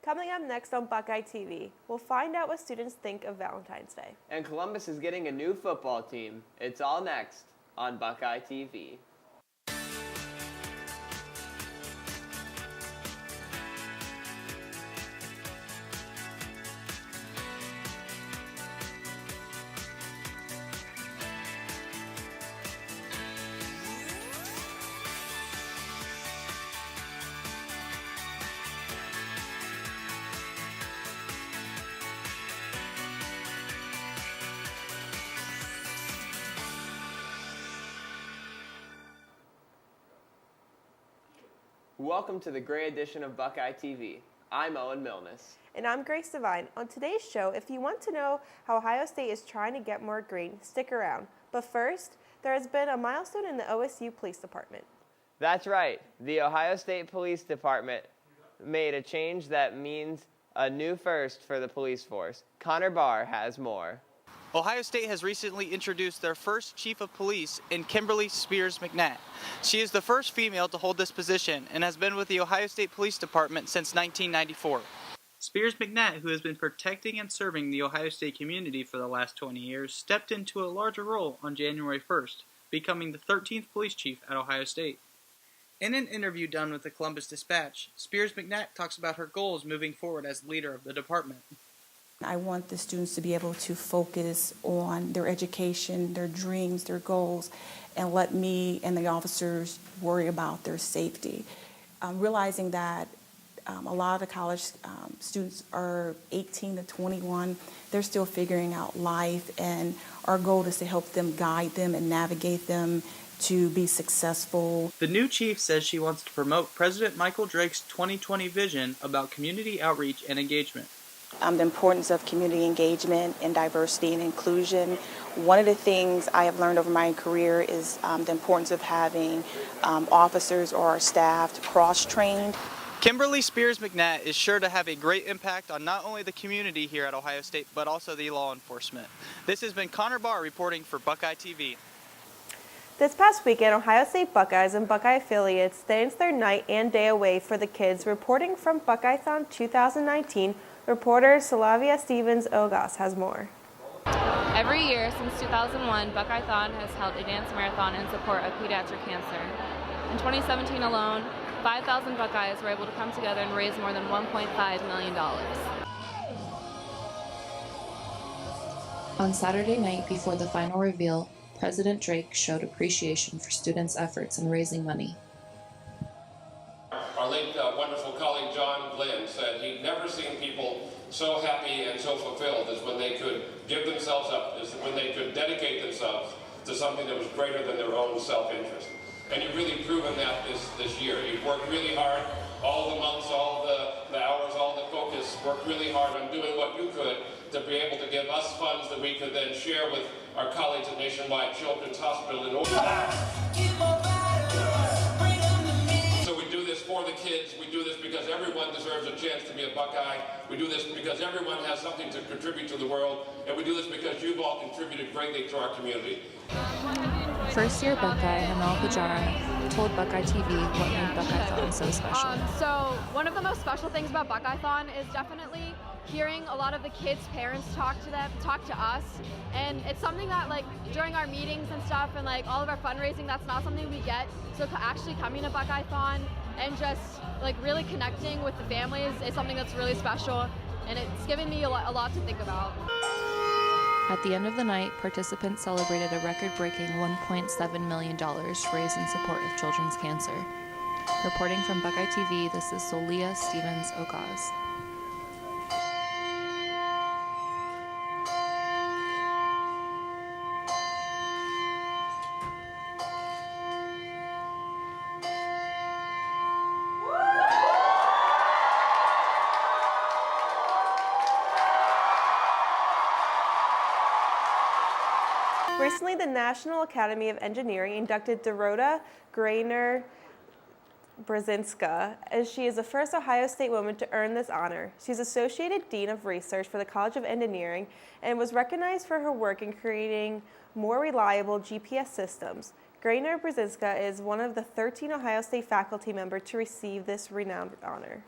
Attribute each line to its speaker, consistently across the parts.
Speaker 1: Coming up next on Buckeye TV, we'll find out what students think of Valentine's Day.
Speaker 2: And Columbus is getting a new football team. It's all next on Buckeye TV. Welcome to the gray edition of Buckeye TV. I'm Owen Milnes.
Speaker 1: And I'm Grace Devine. On today's show, if you want to know how Ohio State is trying to get more green, stick around. But first, there has been a milestone in the OSU Police Department.
Speaker 2: That's right. The Ohio State Police Department made a change that means a new first for the police force. Connor Barr has more.
Speaker 3: Ohio State has recently introduced their first chief of police in Kimberly Spears McNatt. She is the first female to hold this position and has been with the Ohio State Police Department since 1994. Spears McNatt, who has been protecting and serving the Ohio State community for the last 20 years, stepped into a larger role on January 1st, becoming the 13th police chief at Ohio State. In an interview done with the Columbus Dispatch, Spears McNatt talks about her goals moving forward as leader of the department.
Speaker 4: I want the students to be able to focus on their education, their dreams, their goals, and let me and the officers worry about their safety. Realizing that a lot of the college students are 18 to 21, they're still figuring out life, and our goal is to help them, guide them, and navigate them to be successful.
Speaker 3: The new chief says she wants to promote President Michael Drake's 2020 vision about community outreach and engagement.
Speaker 4: The importance of community engagement and diversity and inclusion. One of the things I have learned over my career is the importance of having officers or our staff cross-trained.
Speaker 3: Kimberly Spears McNatt is sure to have a great impact on not only the community here at Ohio State, but also the law enforcement. This has been Connor Barr reporting for Buckeye TV.
Speaker 1: This past weekend, Ohio State Buckeyes and Buckeye affiliates danced their night and day away for the kids. Reporting from BuckeyeThon 2019, reporter Slavia Stevens-Ogas has more.
Speaker 5: Every year since 2001, BuckeyeThon has held a dance marathon in support of pediatric cancer. In 2017 alone, 5,000 Buckeyes were able to come together and raise more than $1.5 million.
Speaker 6: On Saturday night before the final reveal, President Drake showed appreciation for students' efforts in raising money.
Speaker 7: Our late wonderful colleague John Glenn said he'd never seen people so happy and so fulfilled as when they could give themselves up, as when they could dedicate themselves to something that was greater than their own self-interest. And you've really proven that this year. You've worked really hard, all the months, all the hours, all the focus, worked really hard on doing what you could to be able to give us funds that we could then share with our colleagues at Nationwide Children's Hospital in So we do this for the kids. We do this because everyone deserves a chance to be a Buckeye. We do this because everyone has something to contribute to the world. And we do this because you've all contributed greatly to our community.
Speaker 6: First-year Buckeye Hamel Pajara told Buckeye TV what made BuckeyeThon so special.
Speaker 5: So one of the most special things about BuckeyeThon is definitely hearing a lot of the kids' parents talk to us, and it's something that like during our meetings and stuff and like all of our fundraising, that's not something we get. So actually coming to BuckeyeThon and just like really connecting with the families is something that's really special, and it's given me a lot to think about.
Speaker 6: At the end of the night, participants celebrated a record-breaking $1.7 million raised in support of children's cancer. Reporting from Buckeye TV, this is Solia Stevens-Ogas.
Speaker 1: Recently, the National Academy of Engineering inducted Dorota Grainer Brzezinska, as she is the first Ohio State woman to earn this honor. She's Associated Dean of Research for the College of Engineering and was recognized for her work in creating more reliable GPS systems. Grainer Brzezinska is one of the 13 Ohio State faculty members to receive this renowned honor.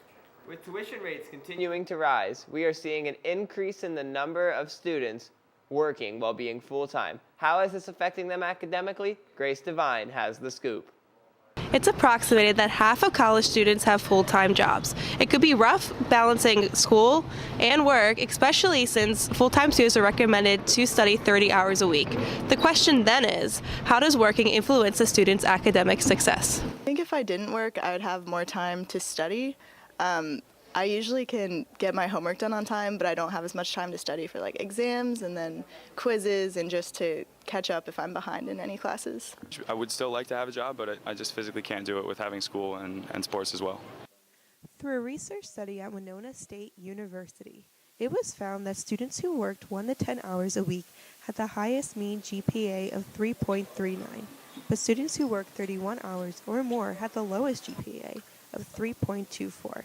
Speaker 2: With tuition rates continuing to rise, we are seeing an increase in the number of students working while being full-time. How is this affecting them academically? Grace Devine has the scoop.
Speaker 1: It's approximated that half of college students have full-time jobs. It could be rough balancing school and work, especially since full-time students are recommended to study 30 hours a week. The question then is, how does working influence a student's academic success?
Speaker 8: I think if I didn't work, I would have more time to study. I usually can get my homework done on time, but I don't have as much time to study for like exams and then quizzes and just to catch up if I'm behind in any classes.
Speaker 9: I would still like to have a job, but I just physically can't do it with having school and sports as well.
Speaker 1: Through a research study at Winona State University, it was found that students who worked 1 to 10 hours a week had the highest mean GPA of 3.39, but students who worked 31 hours or more had the lowest GPA of 3.24.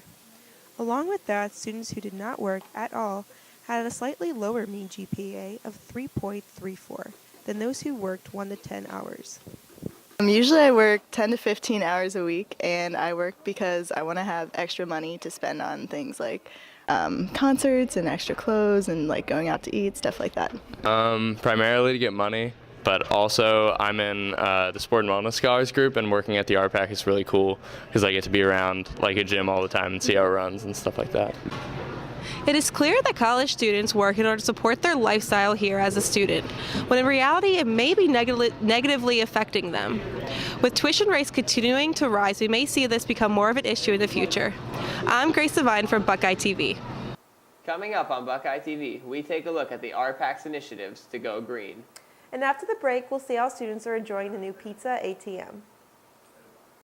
Speaker 1: Along with that, students who did not work at all had a slightly lower mean GPA of 3.34 than those who worked 1 to 10 hours.
Speaker 8: Usually I work 10 to 15 hours a week, and I work because I want to have extra money to spend on things like concerts and extra clothes and like going out to eat, stuff like that.
Speaker 10: Primarily to get money, but also I'm in the Sport and Wellness Scholars group, and working at the RPAC is really cool because I get to be around like a gym all the time and see how it runs and stuff like that.
Speaker 1: It is clear that college students work in order to support their lifestyle here as a student, when in reality it may be negatively affecting them. With tuition rates continuing to rise, we may see this become more of an issue in the future. I'm Grace Devine from Buckeye TV.
Speaker 2: Coming up on Buckeye TV, we take a look at the RPAC's initiatives to go green.
Speaker 1: And after the break, we'll see how students are enjoying the new pizza ATM.